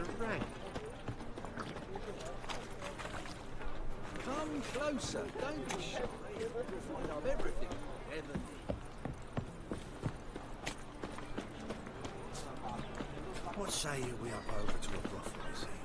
a rag. Come closer, don't be shy. You'll find I've everything you ever need. What say you we up over to a brothel this evening?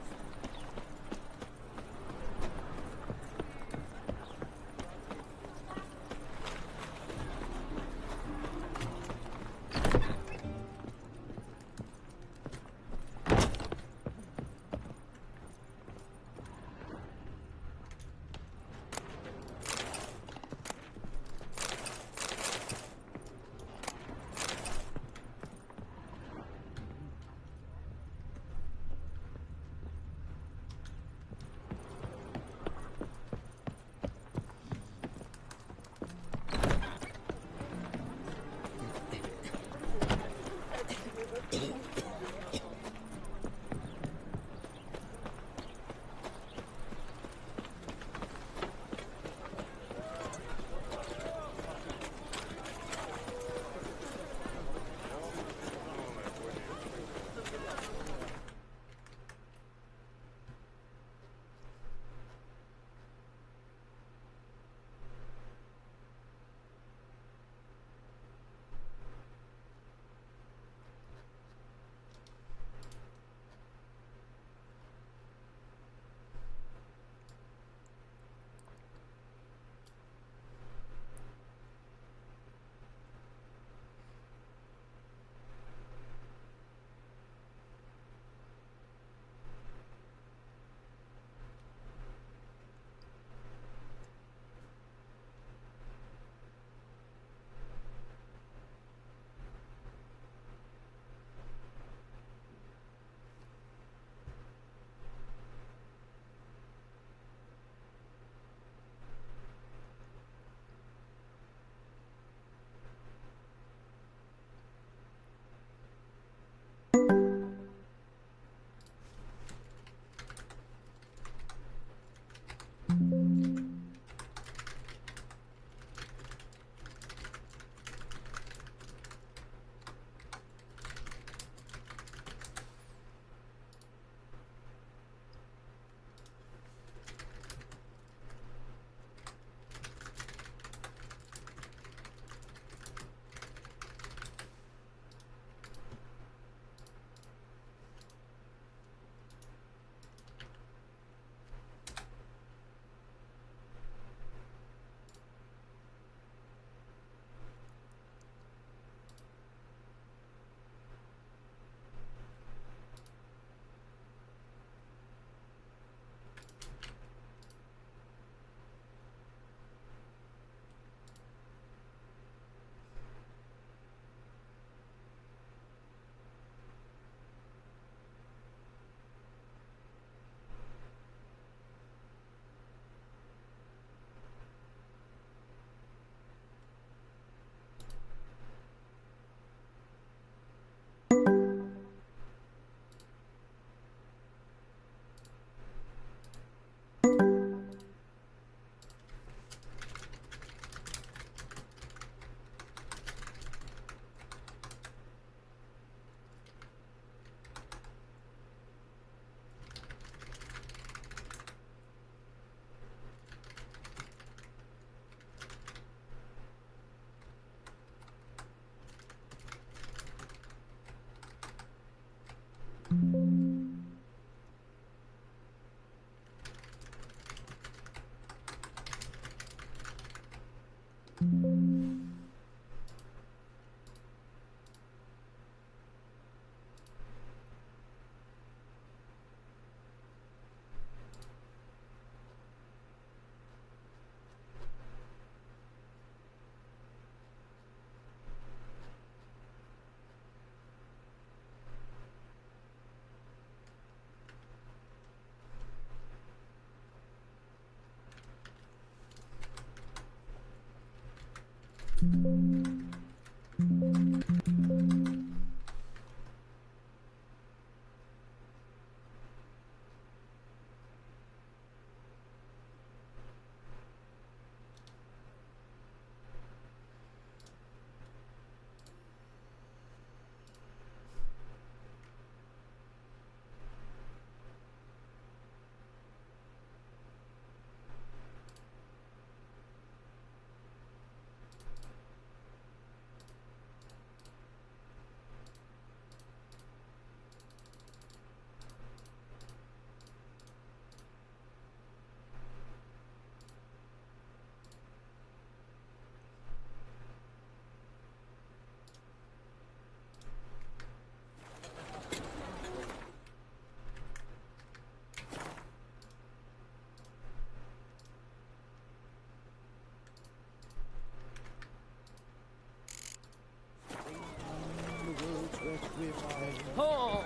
Oh!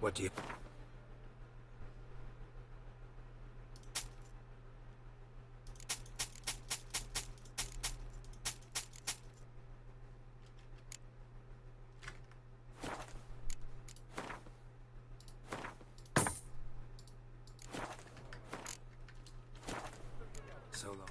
What do you... So long.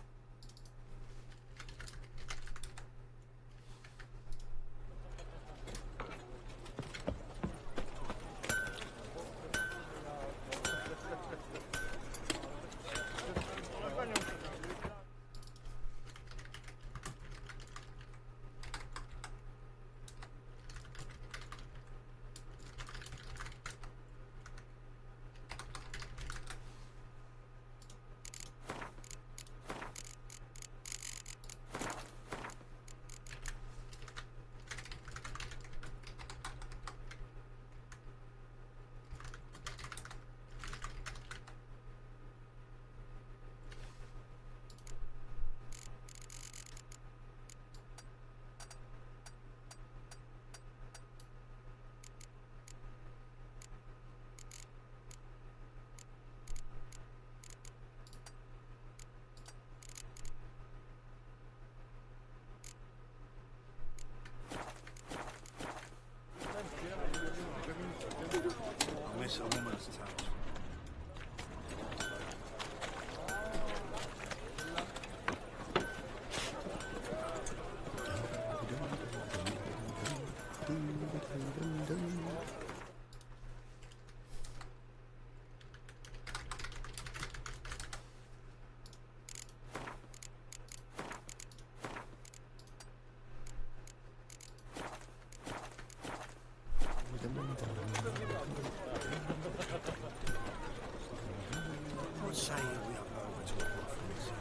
I miss a woman's touch. What say we up over to a brothels?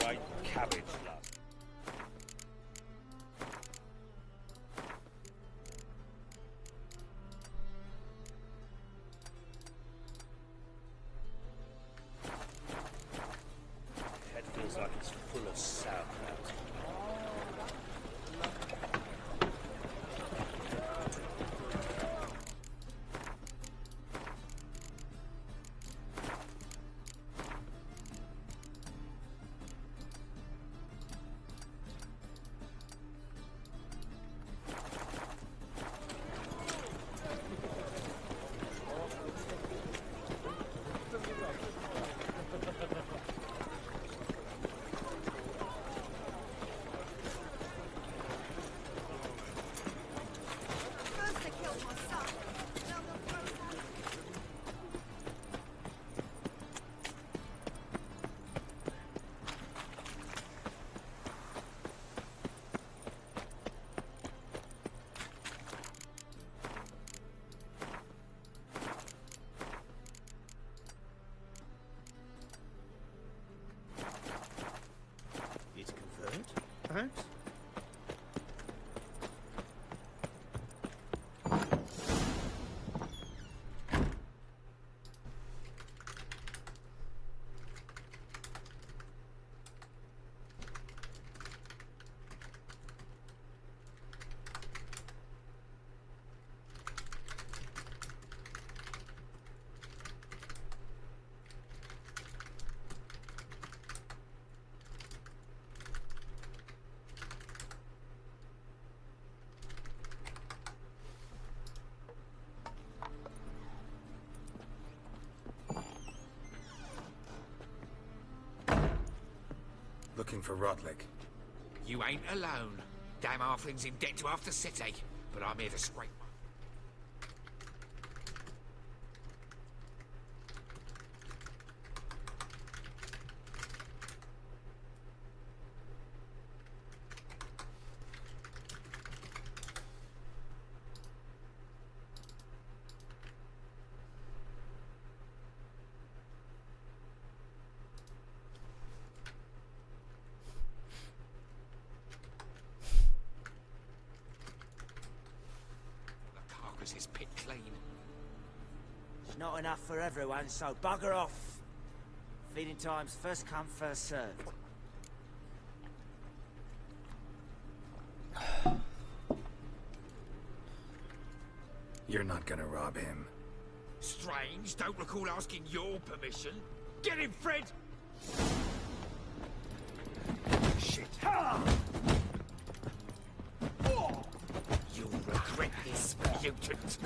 Right cabbage, love. Head feels like it's full of sauerkraut. First they killed my son, now they'll throw it on me. It's confirmed, perhaps? Looking for Rodlick. You ain't alone. Damn halfling's in debt to half the city, but I'm here to scrape one. The carcass is pit clean. It's not enough for everyone, so bugger off. Feeding time's first come, first served. You're not gonna rob him. Strange, don't recall asking your permission. Get him, Fred! Shit. You'll regret this, mutant.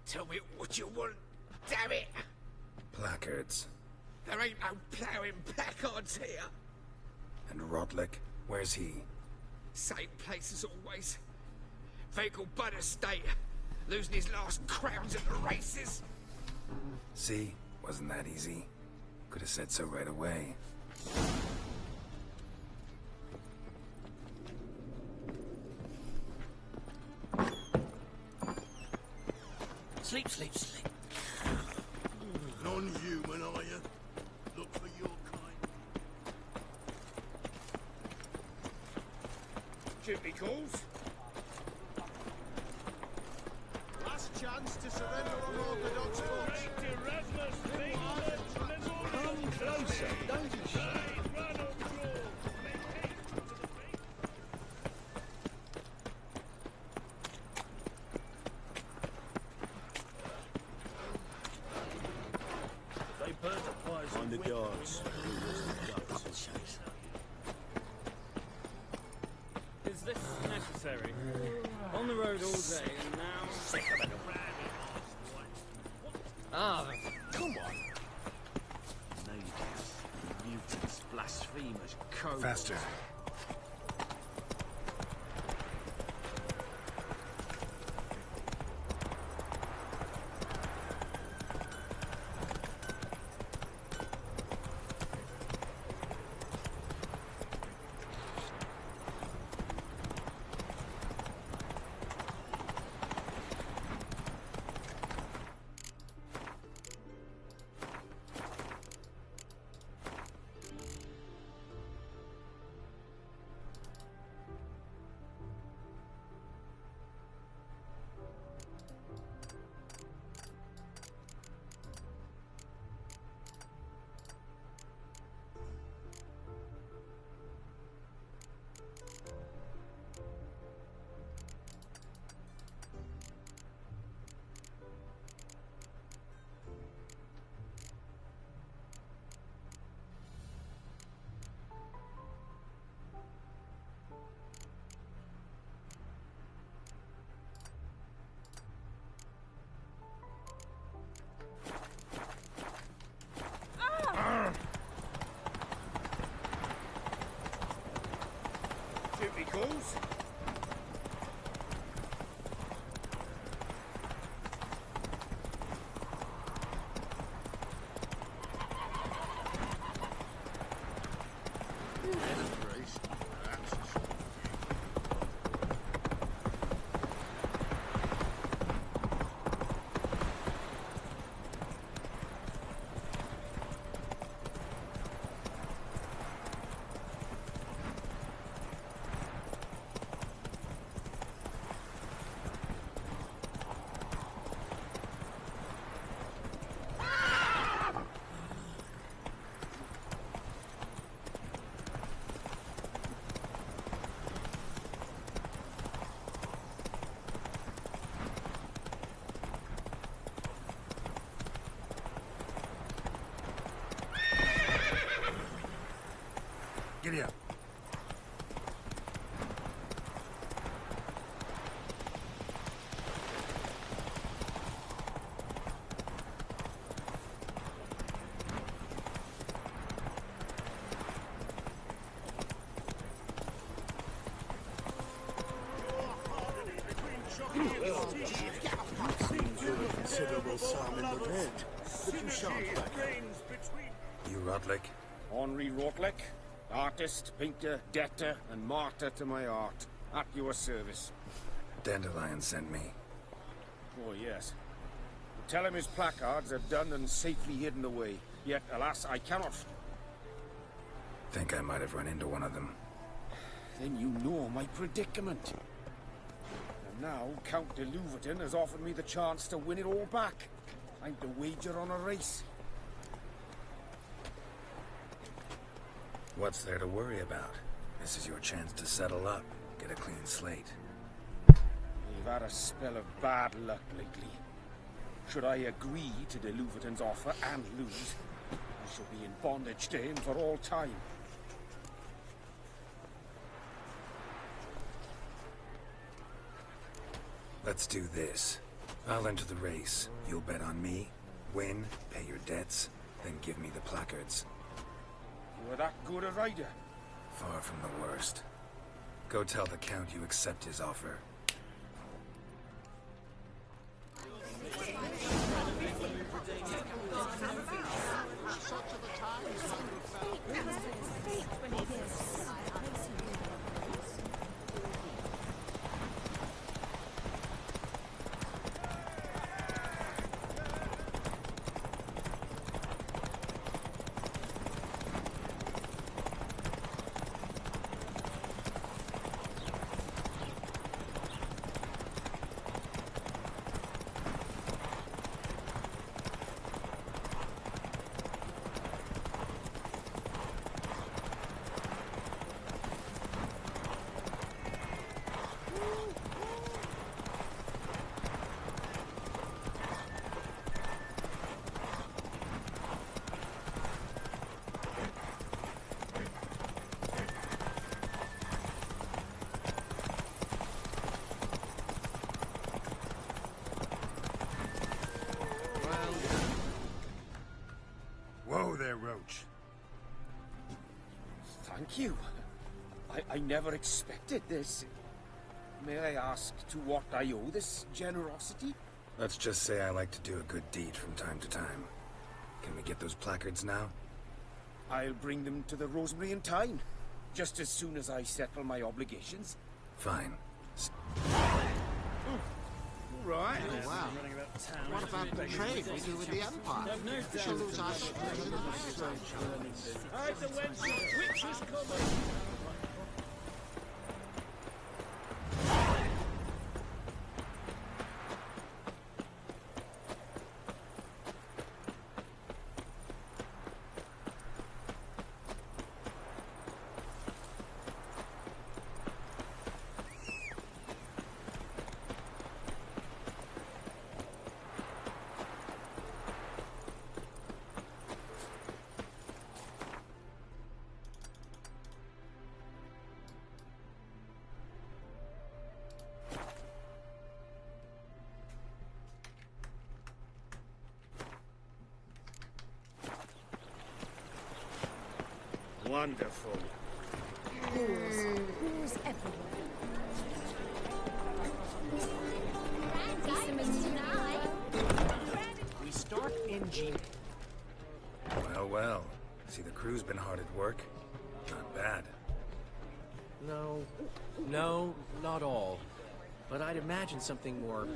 Tell me what you want, damn it! Placards. There ain't no ploughing placards here. And Rodlick, where's he? Same place as always. Vehicle butter state. Losing his last crowns at the races. See? Wasn't that easy? Could have said so right away. Sleep, sleep, sleep. Non-human, are you? Look for your kind. Duty calls. Last chance to surrender unorthodox folks. Come closer, don't be shy. They burn the fires Find the guards. Is this necessary? On the road all day and now... Ah, Come on. Natives, mutants, blasphemers, cowards. Faster. Duty calls. Giddy up. Considerable sum in the rent, but you shan't back up. You Rodlick? Henri Rotlick, artist, painter, debtor, and martyr to my art. At your service. Dandelion sent me. Oh, yes. Tell him his placards are done and safely hidden away. Yet, alas, I cannot... Think I might have run into one of them. Then you know my predicament. And now, Count de Louverton has offered me the chance to win it all back. I'm to wager on a race. What's there to worry about? This is your chance to settle up, get a clean slate. We've had a spell of bad luck lately. Should I agree to de Louverton's offer and lose, I shall be in bondage to him for all time. Let's do this. I'll enter the race. You'll bet on me, win, pay your debts, then give me the placards. You're that good a rider? Far from the worst. Go tell the Count you accept his offer. Whoa there, Roach. Thank you. I never expected this. May I ask to what I owe this generosity? Let's just say I like to do a good deed from time to time. Can we get those placards now? I'll bring them to the Rosemary in time, just as soon as I settle my obligations. Fine. Right. Oh, wow. What about the trade we do with the Empire? We shall lose our Alright, the witch is coming! Wonderful. Who's everywhere? We start in G. Well, well. See, the crew's been hard at work. Not bad. No, not all. But I'd imagine something more,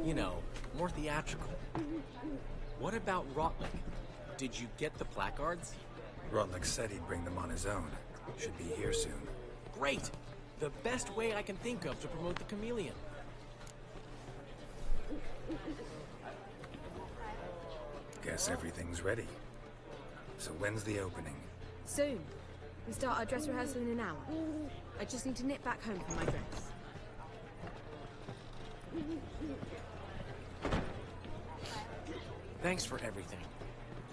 you know, more theatrical. What about Rotlick? Did you get the placards? Rotlick said he'd bring them on his own. Should be here soon. Great! The best way I can think of to promote the chameleon. Guess everything's ready. So when's the opening? Soon. We start our dress rehearsal in an hour. I just need to nip back home for my dress. Thanks for everything.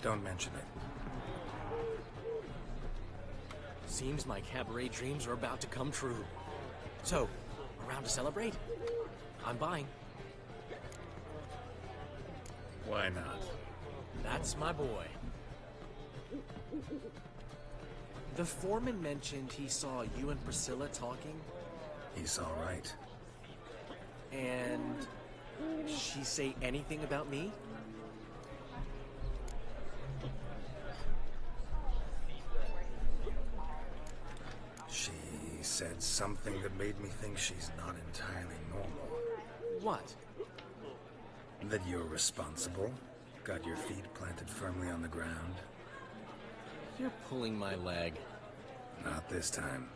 Don't mention it. Seems my cabaret dreams are about to come true. So, around to celebrate? I'm buying. Why not? That's my boy. The foreman mentioned he saw you and Priscilla talking. He's all right. And she say anything about me? She said something that made me think she's not entirely normal. What? That you're responsible, got your feet planted firmly on the ground. You're pulling my leg. Not this time.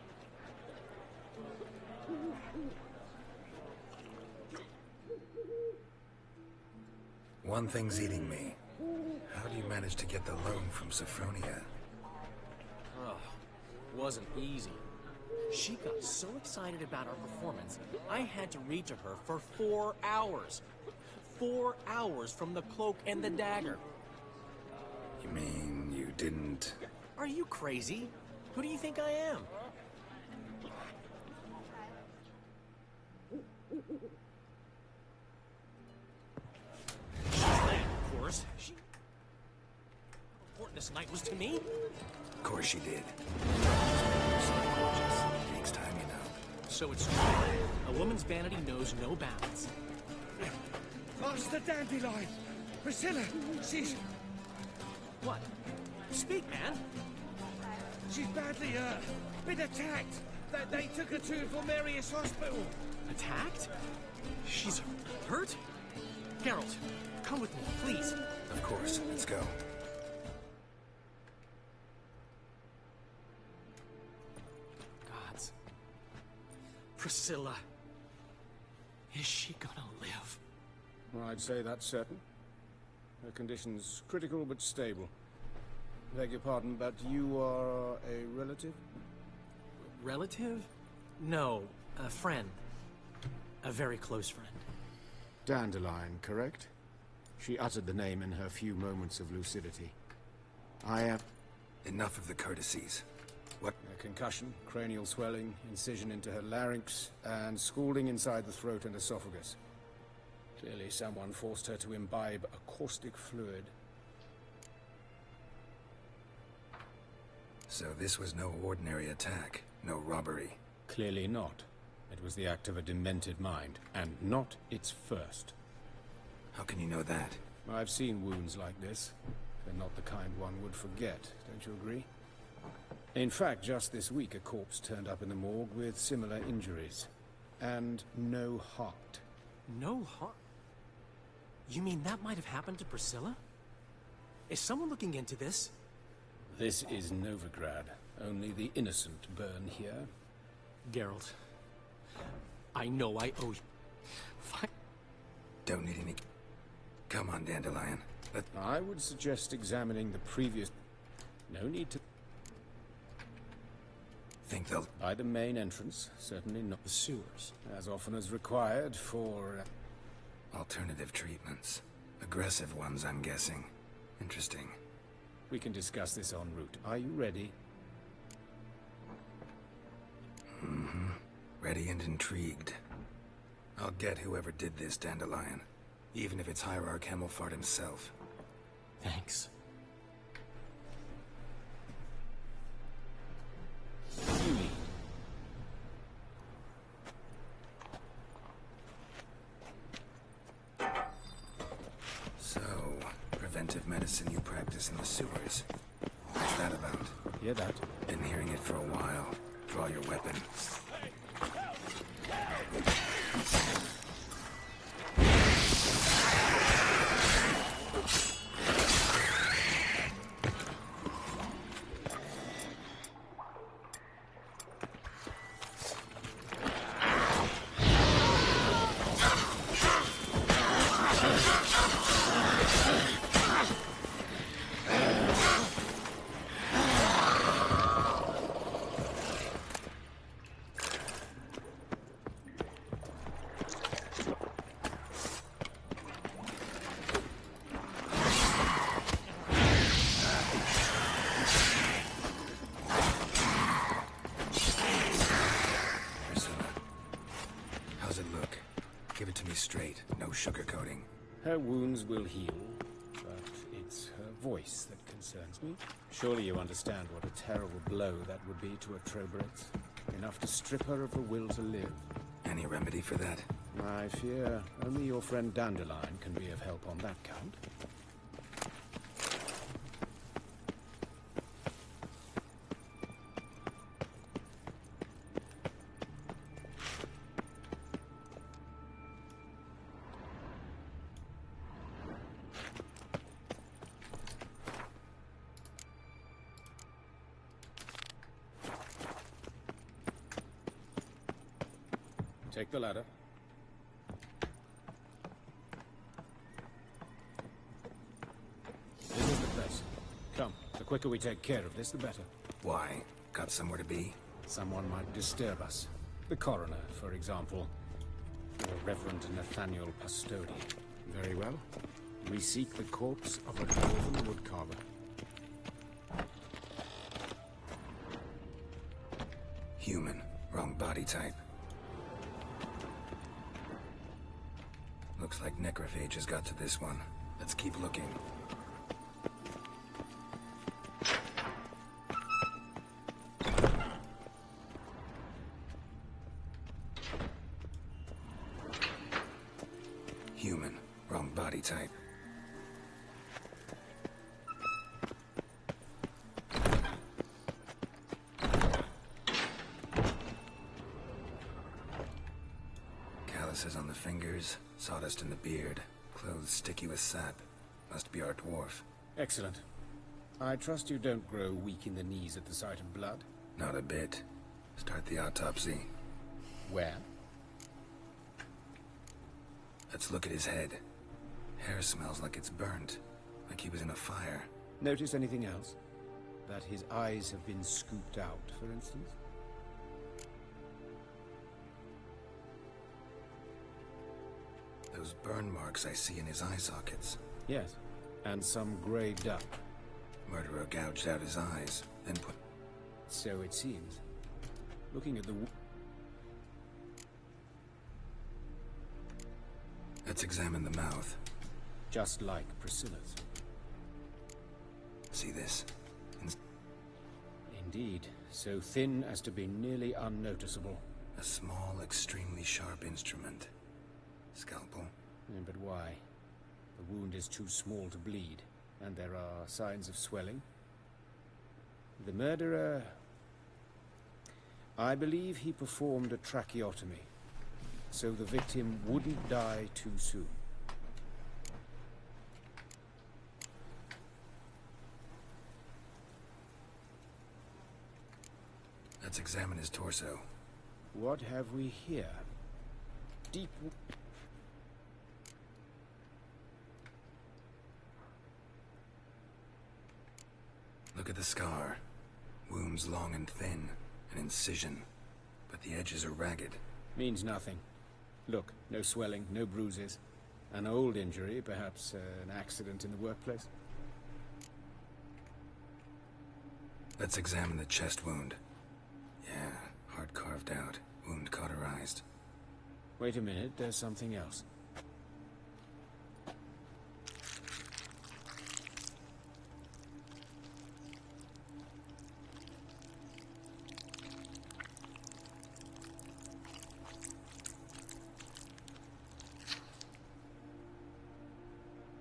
One thing's eating me. How do you manage to get the loan from Sophronia? Ugh, wasn't easy. She got so excited about our performance, I had to read to her for 4 hours. 4 hours from the cloak and the dagger. You mean you didn't... Are you crazy? Who do you think I am? hours. She... How important this night was to me? Of course she did. Takes time, you know. So it's true. A woman's vanity knows no bounds. Master Dandelion! Priscilla, she's... What? Speak, man. She's badly, been attacked. They took her to Valmerius Hospital. Attacked? She's hurt? Geralt, come with me, please. Of course, let's go. Gods. Priscilla. Is she gonna live? I'd say that's certain. Her condition's critical but stable. Beg your pardon, but you are a relative? Relative? No, a friend. A very close friend. Dandelion, correct? She uttered the name in her few moments of lucidity. I am... Enough of the courtesies. What? A concussion, cranial swelling, incision into her larynx, and scalding inside the throat and esophagus. Clearly someone forced her to imbibe a caustic fluid. So this was no ordinary attack, no robbery. Clearly not. It was the act of a demented mind, and not its first. How can you know that? I've seen wounds like this. They're not the kind one would forget, don't you agree? In fact, just this week a corpse turned up in the morgue with similar injuries. And no heart. No heart? You mean that might have happened to Priscilla? Is someone looking into this? This is Novigrad. Only the innocent burn here. Geralt, I know I owe you. Fine. Don't need any... Come on, Dandelion. I would suggest examining the previous... No need to... Think they'll... By the main entrance, certainly not The sewers. as often as required for... Alternative treatments. Aggressive ones, I'm guessing. Interesting. We can discuss this en route. Are you ready? Mm-hmm. Ready and intrigued. I'll get whoever did this, Dandelion. Even if it's Hierarch Hemmelfart himself. Thanks. So, preventive medicine you practice in the sewers. What's that about? Hear that? Been hearing it for a while. Draw your weapon. Straight, no sugarcoating. Her wounds will heal, but it's her voice that concerns me. Surely you understand what a terrible blow that would be to a Trobreitz. Enough to strip her of the will to live. Any remedy for that? I fear only your friend Dandelion can be of help on that count. Take the ladder. This is the place. Come, the quicker we take care of this, the better. Why? Got somewhere to be? Someone might disturb us. The coroner, for example. Or Reverend Nathaniel Pastodi. Very well. We seek the corpse of a dwarven woodcarver. Human. Wrong body type. Looks like necrophages got to this one. Let's keep looking. Human. Wrong body type. Calluses on the fingers, sawdust in the beard, clothes sticky with sap. Must be our dwarf. Excellent. I trust you don't grow weak in the knees at the sight of blood? Not a bit. Start the autopsy. Where? Let's look at his head. Hair smells like it's burnt, like he was in a fire. Notice anything else? That his eyes have been scooped out, for instance? Those burn marks I see in his eye sockets. Yes, and some graved up. Murderer gouged out his eyes, then put... So it seems. Looking at the... Let's examine the mouth. Just like Priscilla's. See this? Indeed, so thin as to be nearly unnoticeable. A small, extremely sharp instrument. Scalpel. But why? The wound is too small to bleed, and there are signs of swelling. The murderer... I believe he performed a tracheotomy, so the victim wouldn't die too soon. Let's examine his torso. What have we here? Deep... Look at the scar. Wounds long and thin, an incision, but the edges are ragged. Means nothing. Look, no swelling, no bruises. An old injury, perhaps an accident in the workplace. Let's examine the chest wound. Yeah, heart carved out, wound cauterized. Wait a minute, there's something else.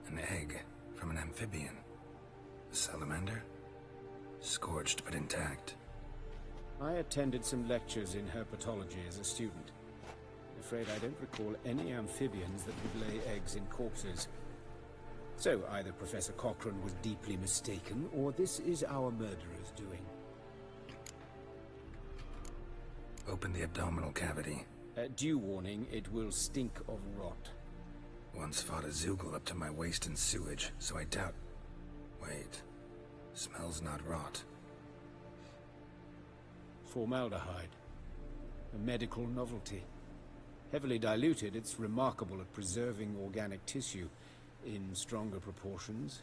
An egg from an amphibian. A salamander? Scorched but intact. I attended some lectures in herpetology as a student. I'm afraid I don't recall any amphibians that would lay eggs in corpses. So either Professor Cochrane was deeply mistaken, or this is our murderer's doing. Open the abdominal cavity. Due warning, it will stink of rot. Once fought a Zoogle up to my waist in sewage, so I doubt... Wait. Smells not rot. Formaldehyde. A medical novelty. Heavily diluted, it's remarkable at preserving organic tissue. In stronger proportions,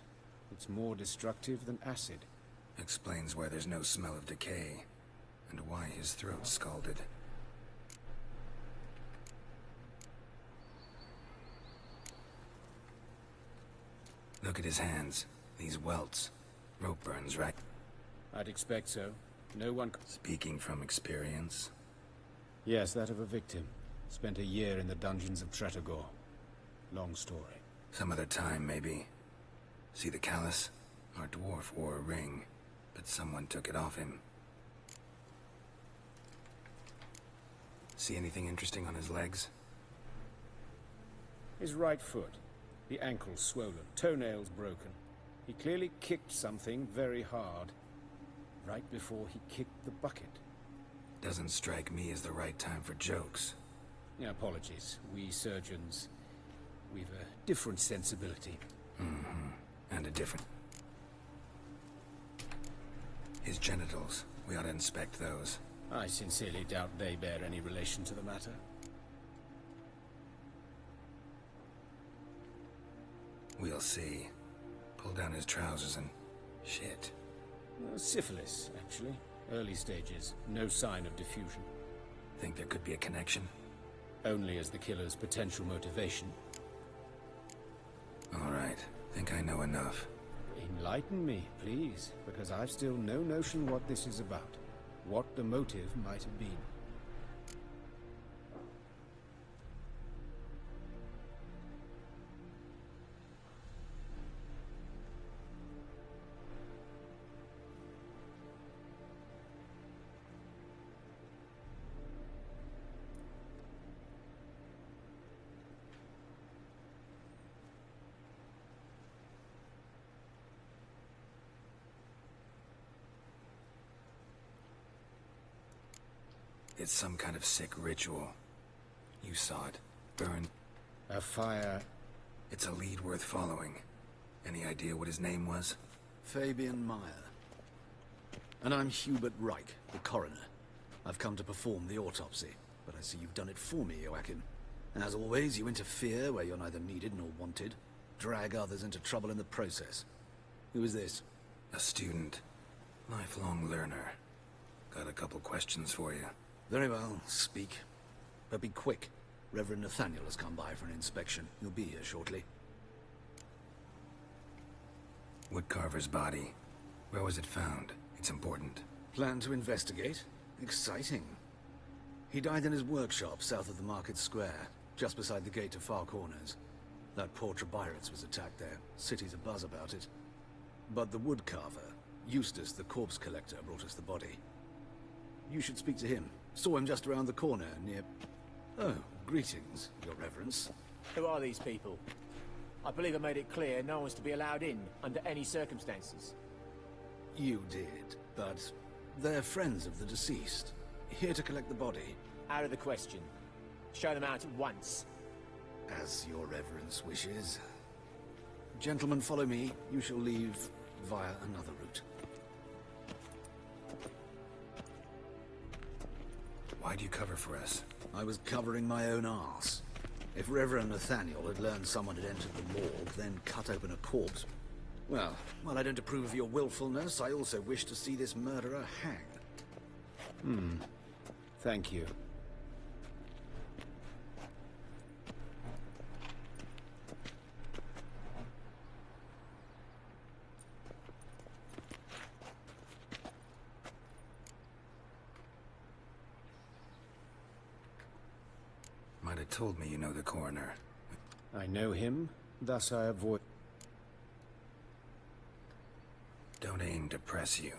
it's more destructive than acid. Explains why there's no smell of decay, and why his throat's scalded. Look at his hands. These welts. Rope burns, right? I'd expect so. No one... Speaking from experience. Yes, that of a victim. Spent a year in the dungeons of Tretogor. Long story. Some other time, maybe. See the callus? Our dwarf wore a ring, but someone took it off him. See anything interesting on his legs? His right foot. The ankle swollen, toenails broken. He clearly kicked something very hard, right before he kicked the bucket. Doesn't strike me as the right time for jokes. Apologies. We surgeons, we've a different sensibility. And a different... His genitals. We ought to inspect those. I sincerely doubt they bear any relation to the matter. We'll see. Pull down his trousers and... Shit. Syphilis, actually. Early stages. No sign of diffusion. Think there could be a connection? Only as the killer's potential motivation. All right. think I know enough. Enlighten me, please, because I've still no notion what this is about. What the motive might have been. It's some kind of sick ritual. You saw it. Burned. A fire. It's a lead worth following. Any idea what his name was? Fabian Meyer. And I'm Hubert Reich, the coroner. I've come to perform the autopsy, but I see you've done it for me, Joachim. As always, you interfere where you're neither needed nor wanted. Drag others into trouble in the process. Who is this? A student. Lifelong learner. Got a couple questions for you. Very well, speak. But be quick. Reverend Nathaniel has come by for an inspection. He'll be here shortly. Woodcarver's body. Where was it found? It's important. Plan to investigate? Exciting. He died in his workshop south of the market square, just beside the gate to Far Corners. That poor Trebirates was attacked there. City's abuzz about it. But the woodcarver, Eustace the corpse collector, brought us the body. You should speak to him. Saw him just around the corner near... Oh, greetings, Your Reverence. Who are these people? I believe I made it clear no one's to be allowed in under any circumstances. You did, but they're friends of the deceased. Here to collect the body. Out of the question. Show them out at once. As Your Reverence wishes. Gentlemen, follow me. You shall leave via another route. Why'd you cover for us? I was covering my own arse. If Reverend Nathaniel had learned someone had entered the morgue, then cut open a corpse... Well, while I don't approve of your willfulness, I also wish to see this murderer hang. Thank you. Might have told me you know the coroner. I know him, thus I avoid... Don't aim to press you.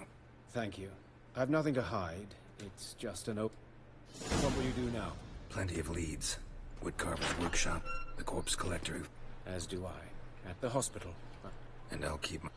Thank you. I've nothing to hide. It's just an What will you do now? Plenty of leads. Woodcarver's workshop, the corpse collector who... As do I. At the hospital. And I'll keep my...